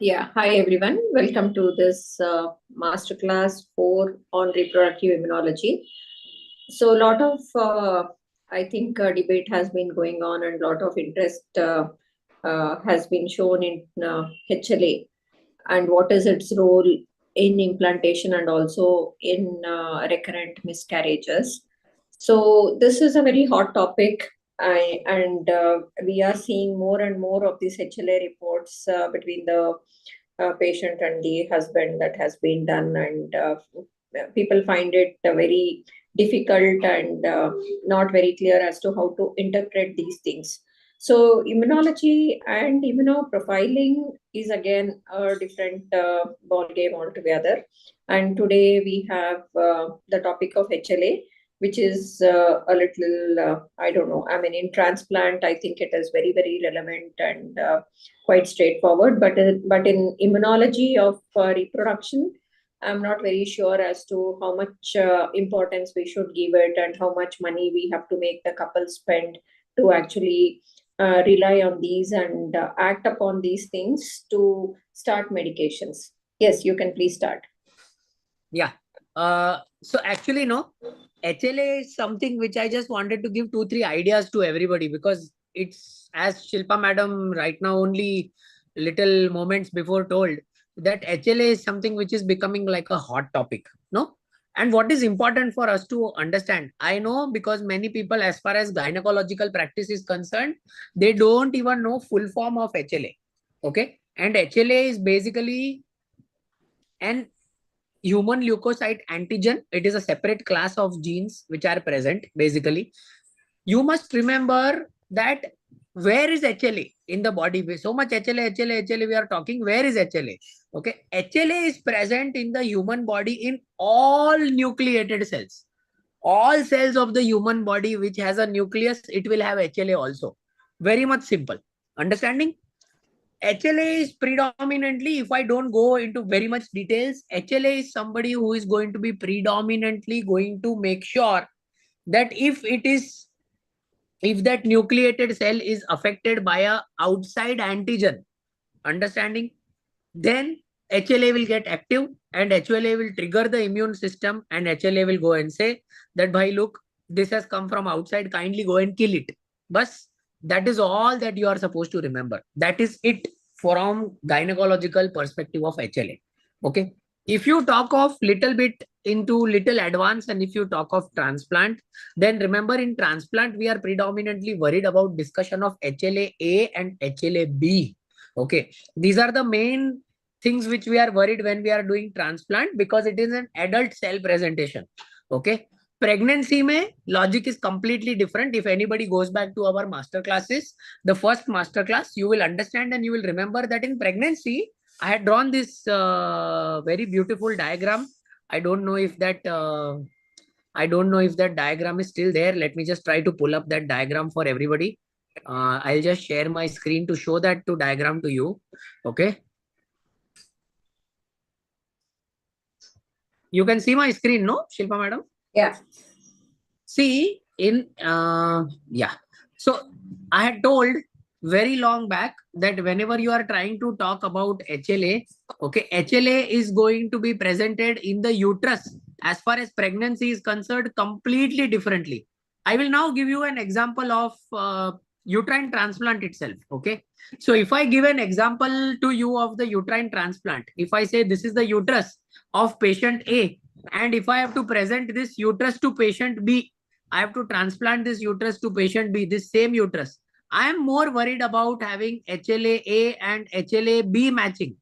Yeah, hi everyone. Welcome to this Masterclass 4 on Reproductive Immunology. So, a lot of, I think, debate has been going on and a lot of interest has been shown in HLA and what is its role in implantation and also in recurrent miscarriages. So this is a very hot topic, and we are seeing more and more of these HLA reports between the patient and the husband that has been done, and people find it very difficult and not very clear as to how to interpret these things. So immunology and immunoprofiling is again a different ball game altogether. And today we have the topic of HLA, which is a little, I don't know. I mean, in transplant, I think it is very, very relevant and quite straightforward. But in immunology of reproduction, I'm not very sure as to how much importance we should give it and how much money we have to make the couple spend to actually rely on these and act upon these things to start medications. Yes, you can please start. Yeah. So actually, no, HLA is something which I just wanted to give 2-3 ideas to everybody, because it's, as Shilpa madam right now only little moments before told, that HLA is something which is becoming like a hot topic, no? And what is important for us to understand, I know, because many people, as far as gynecological practice is concerned, they don't even know full form of HLA. Okay. And HLA is basically an human leukocyte antigen. It is a separate class of genes which are present. Basically, you must remember that where is HLA in the body? So much HLA we are talking. Where is HLA? Okay, HLA is present in the human body in all nucleated cells. All cells of the human body which has a nucleus, it will have HLA also. Very much simple. Understanding? HLA is predominantly, if I don't go into very much details, HLA is somebody who is going to be predominantly going to make sure that if that nucleated cell is affected by a outside antigen, understanding, then HLA will get active and HLA will trigger the immune system, and HLA will go and say that, bhai, look, this has come from outside, kindly go and kill it. Bas, that is all that you are supposed to remember. That is it from gynecological perspective of HLA. Okay. If you talk of little bit into little advanced, and if you talk of transplant, then remember, in transplant, we are predominantly worried about discussion of HLA-A and HLA-B. Okay. These are the main things which we are worried when we are doing transplant, because it is an adult cell presentation. Okay. Pregnancy may logic is completely different. If anybody goes back to our master classes, the first master class, you will understand and you will remember that in pregnancy, I had drawn this very beautiful diagram. I don't know if that diagram is still there. Let me just try to pull up that diagram for everybody. I'll just share my screen to show that to diagram to you. Okay. You can see my screen, no, Shilpa madam? Yeah. See, yeah. So I had told very long back that whenever you are trying to talk about HLA, okay, HLA is going to be presented in the uterus as far as pregnancy is concerned completely differently. I will now give you an example of uterine transplant itself. Okay. So if I give an example to you of the uterine transplant, if I say this is the uterus of patient A, and if I have to present this uterus to patient B, I have to transplant this uterus to patient B, this same uterus, I am more worried about having HLA-A and HLA-B matching.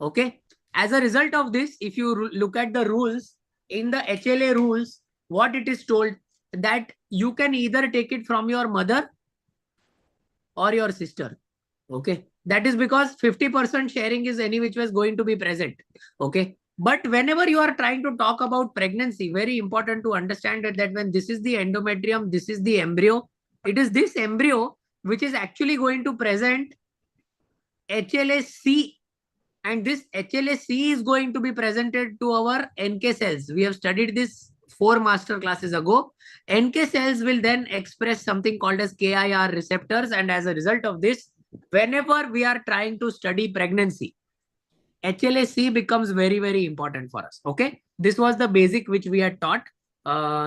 Okay. As a result of this, if you look at the rules, in the HLA rules, what it is told, that you can either take it from your mother or your sister. Okay. That is because 50% sharing is any which was going to be present. Okay. But whenever you are trying to talk about pregnancy, very important to understand that when this is the endometrium, this is the embryo, it is this embryo which is actually going to present HLA-C, and this HLA-C is going to be presented to our NK cells. We have studied this 4 master classes ago. NK cells will then express something called as KIR receptors, and as a result of this, whenever we are trying to study pregnancy, HLA-C becomes very, very important for us. Okay. This was the basic which we had taught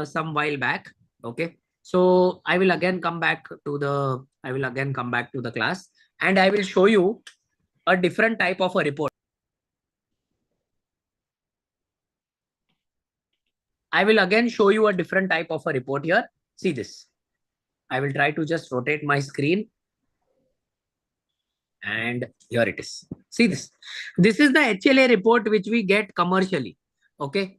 some while back. Okay. So I will again come back to the class, and I will show you a different type of a report. I will again show you a different type of a report here. See this. I will try to just rotate my screen. And here it is. See this. This is the HLA report which we get commercially. Okay.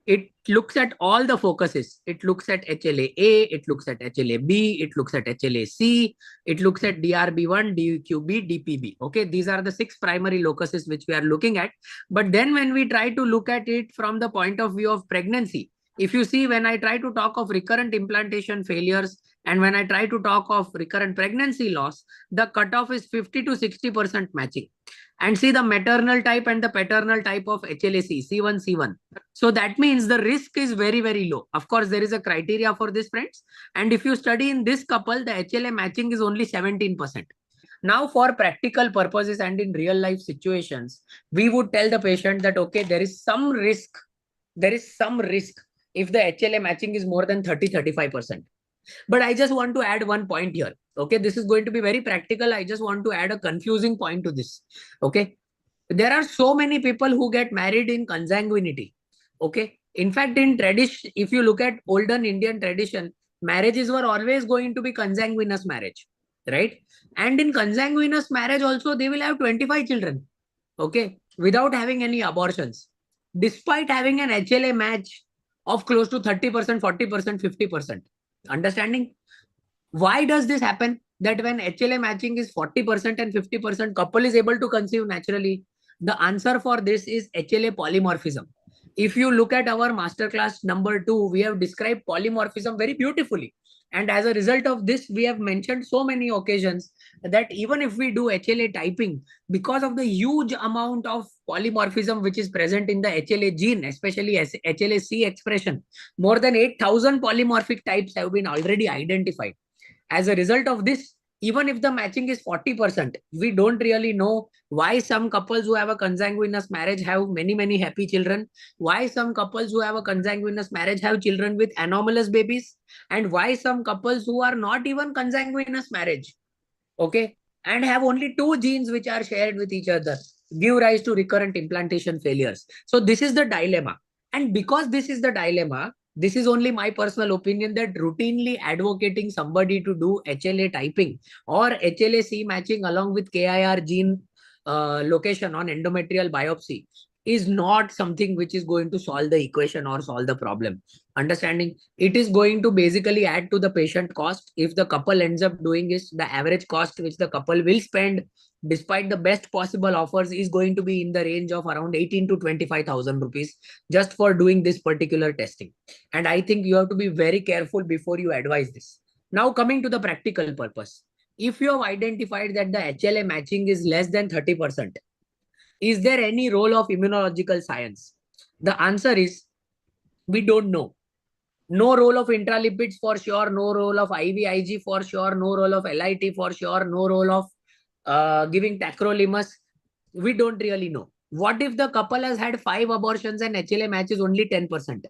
It looks at all the focuses. It looks at HLA-A, it looks at HLA-B, it looks at HLA-C, it looks at DRB1, DQB, DPB. Okay, these are the 6 primary locuses which we are looking at. But then when we try to look at it from the point of view of pregnancy, if you see, when I try to talk of recurrent implantation failures and when I try to talk of recurrent pregnancy loss, the cutoff is 50 to 60% matching. And see the maternal type and the paternal type of HLA-C, C1, C1. So that means the risk is very, very low. Of course, there is a criteria for this, friends. And if you study in this couple, the HLA matching is only 17%. Now, for practical purposes and in real life situations, we would tell the patient that, okay, there is some risk. There is some risk if the HLA matching is more than 30-35%. But I just want to add one point here. Okay, this is going to be very practical. I just want to add a confusing point to this. Okay, there are so many people who get married in consanguinity. Okay, in fact, in tradition, if you look at olden Indian tradition, marriages were always going to be consanguineous marriage, right? And in consanguineous marriage also, they will have 25 children. Okay, without having any abortions, despite having an HLA match of close to 30%, 40%, 50%. Understanding? Why does this happen? That when HLA matching is 40% and 50%, couple is able to conceive naturally. The answer for this is HLA polymorphism. If you look at our masterclass number 2, we have described polymorphism very beautifully. And as a result of this, we have mentioned so many occasions that even if we do HLA typing, because of the huge amount of polymorphism which is present in the HLA gene, especially HLA-C expression, more than 8,000 polymorphic types have been already identified. As a result of this, even if the matching is 40%, we don't really know why some couples who have a consanguineous marriage have many, many happy children, why some couples who have a consanguineous marriage have children with anomalous babies, and why some couples who are not even consanguineous marriage, okay, and have only 2 genes which are shared with each other, give rise to recurrent implantation failures. So this is the dilemma. And because this is the dilemma, this is only my personal opinion that routinely advocating somebody to do HLA typing or HLA-C matching along with KIR gene location on endometrial biopsy is not something which is going to solve the equation or solve the problem. Understanding? It is going to basically add to the patient cost. If the couple ends up doing is the average cost which the couple will spend despite the best possible offers is going to be in the range of around 18 to 25,000 rupees just for doing this particular testing. And I think you have to be very careful before you advise this. Now coming to the practical purpose. If you have identified that the HLA matching is less than 30%, is there any role of immunological science? The answer is we don't know. No role of intralipids for sure, no role of IVIG for sure, no role of LIT for sure, no role of giving Tacrolimus. We don't really know. What if the couple has had 5 abortions and HLA match is only 10%?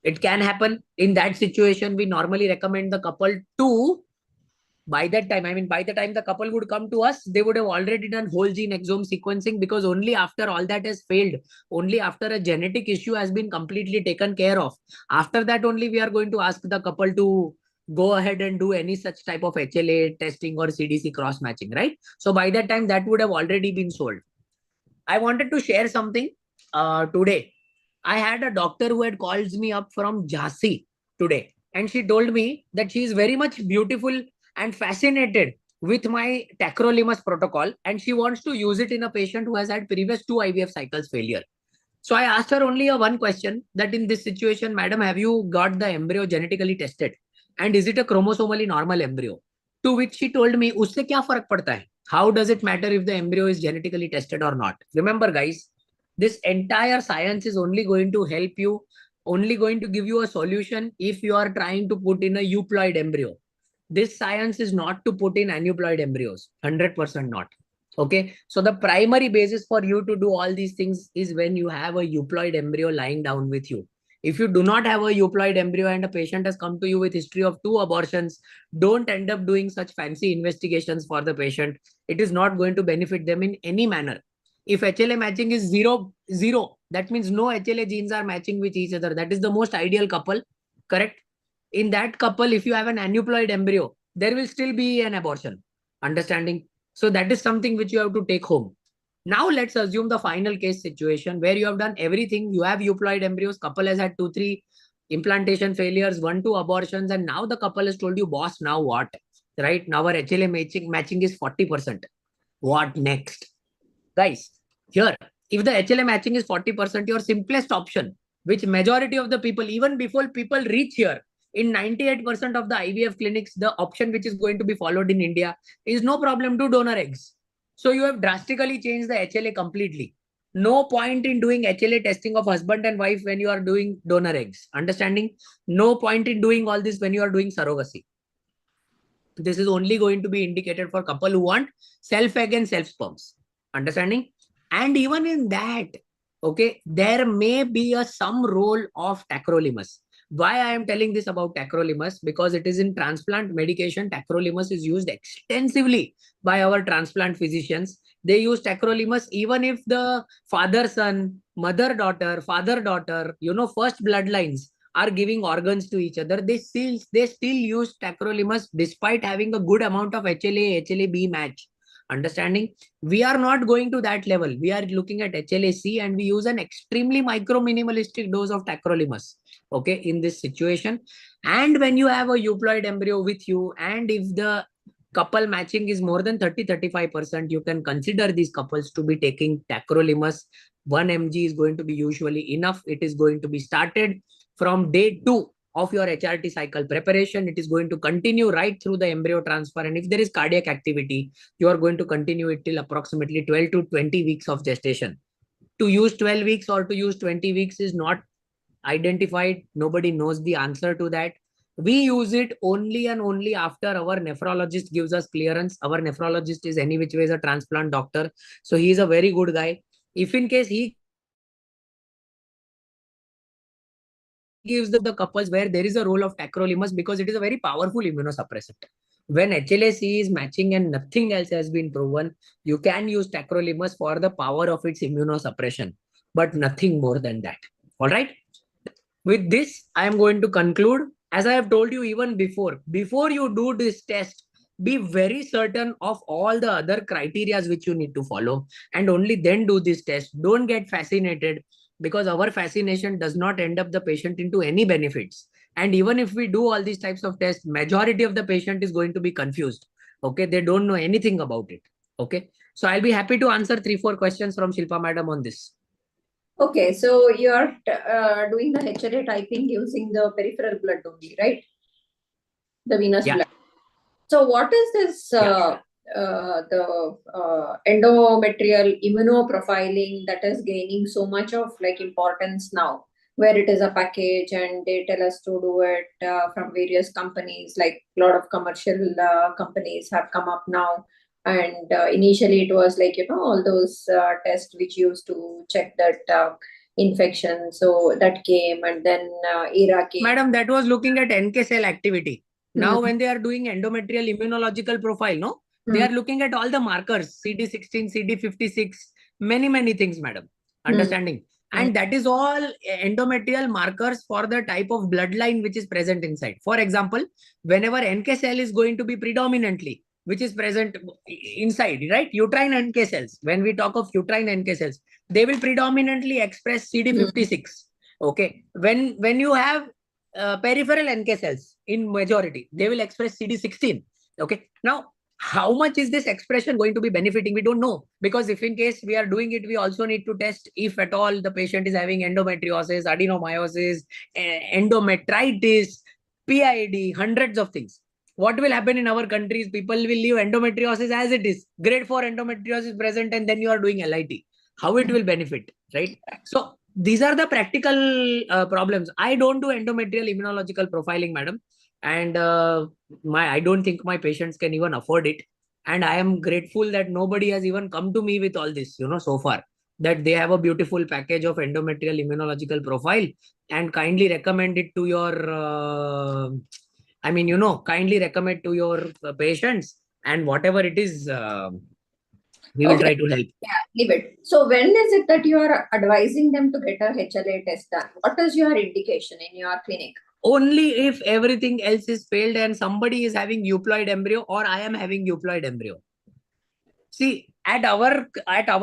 It can happen. In that situation, we normally recommend the couple to, by that time, I mean, by the time the couple would come to us, they would have already done whole gene exome sequencing, because only after all that has failed, only after a genetic issue has been completely taken care of, after that only we are going to ask the couple to go ahead and do any such type of HLA testing or CDC cross matching, right? So by that time, that would have already been sold. I wanted to share something today. I had a doctor who had called me up from Jhansi today, and she told me that she is very much beautiful and fascinated with my Tacrolimus protocol, and she wants to use it in a patient who has had previous 2 IVF cycles failure. So I asked her only one question, that in this situation, madam, have you got the embryo genetically tested? And is it a chromosomally normal embryo? To which she told me, usse kya farak padta hai? How does it matter if the embryo is genetically tested or not? Remember, guys, this entire science is only going to help you, only going to give you a solution if you are trying to put in a euploid embryo. This science is not to put in aneuploid embryos, 100% not. Okay, so the primary basis for you to do all these things is when you have a euploid embryo lying down with you. If you do not have a euploid embryo and a patient has come to you with history of 2 abortions, don't end up doing such fancy investigations for the patient. It is not going to benefit them in any manner. If HLA matching is 0, 0, that means no HLA genes are matching with each other. That is the most ideal couple, correct? In that couple, if you have an aneuploid embryo, there will still be an abortion. Understanding? So that is something which you have to take home. Now let's assume the final case situation where you have done everything. You have euploid embryos, couple has had 2, 3 implantation failures, 1, 2 abortions, and now the couple has told you, boss, now what? Right? Now our HLA matching is 40%. What next? Guys, here, if the HLA matching is 40%, your simplest option, which majority of the people, even before people reach here, in 98% of the IVF clinics, the option which is going to be followed in India is no problem to donor eggs. So you have drastically changed the HLA completely. No point in doing HLA testing of husband and wife when you are doing donor eggs. Understanding? No point in doing all this when you are doing surrogacy. This is only going to be indicated for couple who want self egg and self sperms. Understanding? And even in that, okay, there may be some role of tacrolimus. Why I am telling this about tacrolimus? Because it is in transplant medication. Tacrolimus is used extensively by our transplant physicians. They use tacrolimus even if the father-son, mother-daughter, father-daughter, first bloodlines are giving organs to each other. They still use tacrolimus despite having a good amount of HLA, HLA-B match. Understanding? We are not going to that level. We are looking at HLA-C and we use an extremely micro minimalistic dose of tacrolimus. Okay, in this situation. And when you have a euploid embryo with you, and if the couple matching is more than 30-35%, you can consider these couples to be taking tacrolimus. 1 mg is going to be usually enough. It is going to be started from day 2 of your HRT cycle preparation. It is going to continue right through the embryo transfer. And if there is cardiac activity, you are going to continue it till approximately 12 to 20 weeks of gestation. To use 12 weeks or to use 20 weeks is not identified. Nobody knows the answer to that. We use it only and only after our nephrologist gives us clearance. Our nephrologist is any which way is a transplant doctor. So he is a very good guy. If in case he gives the couples where there is a role of tacrolimus, because it is a very powerful immunosuppressant. When HLA-C is matching and nothing else has been proven, you can use tacrolimus for the power of its immunosuppression, but nothing more than that. All right. With this, I am going to conclude. As I have told you even before you do this test, be very certain of all the other criteria which you need to follow, and only then do this test. Don't get fascinated, because our fascination does not end up the patient into any benefits. And even if we do all these types of tests, majority of the patient is going to be confused. Okay, they don't know anything about it. Okay, so I'll be happy to answer 3-4 questions from Shilpa madam on this. Okay, so you are doing the HLA typing using the peripheral blood only, right? The venous blood. So what is this the endometrial immunoprofiling that is gaining so much of importance now, where it is a package and they tell us to do it from various companies, like a lot of commercial companies have come up now. And initially it was all those tests which used to check that infection. So that came, and then ERA came. Madam, that was looking at NK cell activity. Now, when they are doing endometrial immunological profile, they are looking at all the markers, CD16, CD56, many things, madam. Understanding? And that is all endometrial markers for the type of bloodline which is present inside. For example, whenever NK cell is going to be predominantly, which is present inside, right? Uterine NK cells. When we talk of uterine NK cells, they will predominantly express CD56. Okay. When you have peripheral NK cells in majority, they will express CD16. Okay. Now, how much is this expression going to be benefiting? We don't know, because if in case we are doing it, we also need to test if at all the patient is having endometriosis, adenomyosis, endometritis, PID, hundreds of things. What will happen in our countries? People will leave endometriosis as it is. Grade 4 endometriosis present, and then you are doing LIT. How it will benefit, right? So these are the practical problems. I don't do endometrial immunological profiling, madam. And I don't think my patients can even afford it. And I am grateful that nobody has even come to me with all this, so far, that they have a beautiful package of endometrial immunological profile and kindly recommend it to your, kindly recommend to your patients, and whatever it is, we will Okay, try to help. yeah, leave it. So when is it that you are advising them to get a HLA test done? What is your indication in your clinic? Only if everything else is failed and somebody is having euploid embryo or I am having euploid embryo. See, at our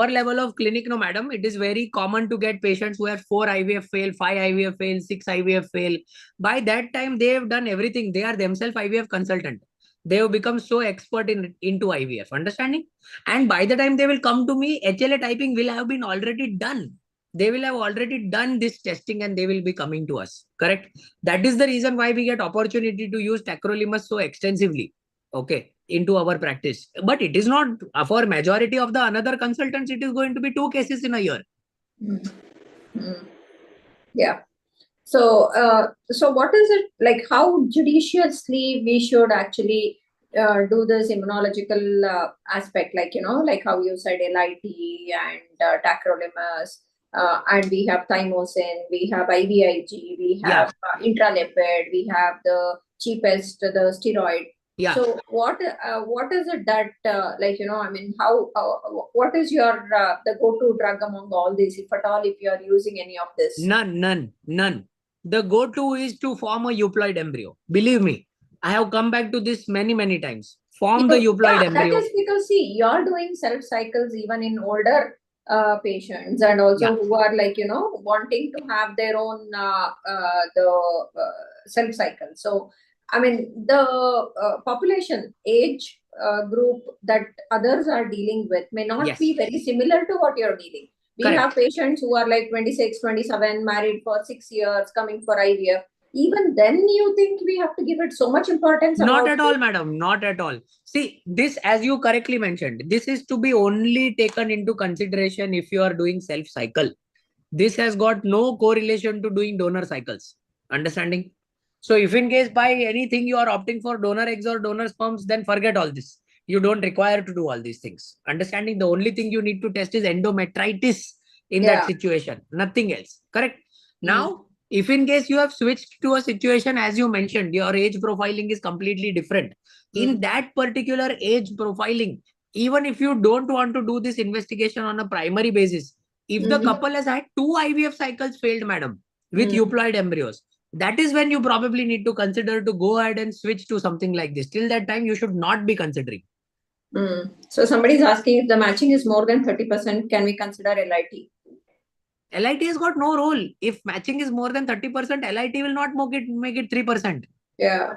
level of clinic, no, madam, it is very common to get patients who have 4 IVF fail, 5 IVF fail, 6 IVF fail. By that time, they have done everything. They are themselves IVF consultant. They have become so expert into IVF, understanding? And by the time they will come to me, HLA typing will have been already done. They will have already done this testing and they will be coming to us. Correct? That is the reason why we get opportunity to use Tacrolimus so extensively. Okay, into our practice. But it is not for majority of the another consultants, it is going to be 2 cases in a year. Yeah. So, so what is it like? How judiciously we should actually do this immunological aspect? Like, like how you said LIT and Tacrolimus, and we have thymosin, we have IVIG, we have intralipid, we have the cheapest, the steroid. Yeah. So what is it that how what is your the go-to drug among all these, if at all, if you are using any of this? None. The go-to is to form a euploid embryo. Believe me, I have come back to this many times. Form the euploid embryo. That is because, see, you're doing self cycles even in older patients, and also who are wanting to have their own self cycle. So, I mean, the population age group that others are dealing with may not be very similar to what you're dealing. We have patients who are like 26, 27, married for 6 years, coming for IVF. Even then, you think we have to give it so much importance? Not at all, madam. Not at all. See, this, as you correctly mentioned, this is to be only taken into consideration if you are doing self cycle. This has got no correlation to doing donor cycles. Understanding? So if in case by anything you are opting for donor eggs or donor sperms, then forget all this. You don't require to do all these things. Understanding? The only thing you need to test is endometritis in that situation. Nothing else. Correct? Now, if in case you have switched to a situation, as you mentioned, your age profiling is completely different. In that particular age profiling, even if you don't want to do this investigation on a primary basis, if the couple has had 2 IVF cycles failed, madam, with euploid embryos, that is when you probably need to consider to go ahead and switch to something like this. Till that time, you should not be considering. So somebody is asking, if the matching is more than 30%, can we consider LIT? LIT has got no role. If matching is more than 30%, LIT will not make it 3%. Yeah.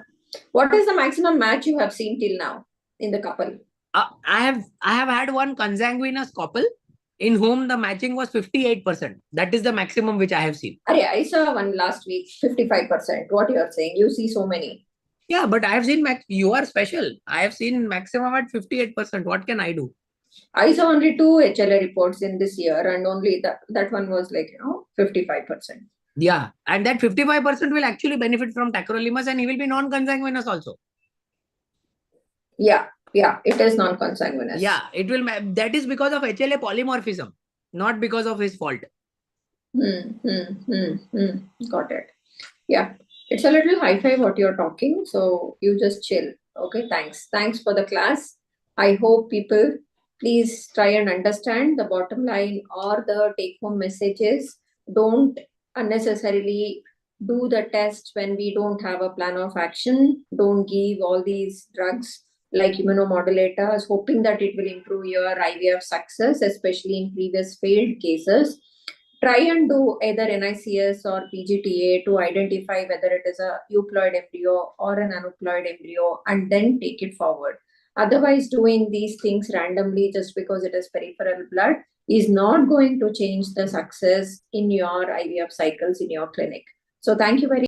What is the maximum match you have seen till now in the couple? I have had one consanguineous couple in whom the matching was 58%. That is the maximum which I have seen. I saw one last week, 55%. What you are saying? You see so many. Yeah, but I have seen you are special. I have seen maximum at 58%. What can I do? I saw only 2 HLA reports in this year, and only that one was 55%. Yeah, and that 55% will actually benefit from tacrolimus, and he will be non-consanguineous also. Yeah, it is non-consanguineous. Yeah, it will. That is because of HLA polymorphism, not because of his fault. Got it. Yeah, it's a little high-fi what you're talking, so you just chill. Okay, thanks for the class. I hope people please try and understand the bottom line or the take-home messages. Don't unnecessarily do the test when we don't have a plan of action. Don't give all these drugs like immunomodulators, hoping that it will improve your IVF success, especially in previous failed cases. Try and do either NICS or PGTA to identify whether it is a euploid embryo or an aneuploid embryo, and then take it forward. Otherwise, doing these things randomly just because it is peripheral blood is not going to change the success in your IVF cycles in your clinic. So thank you very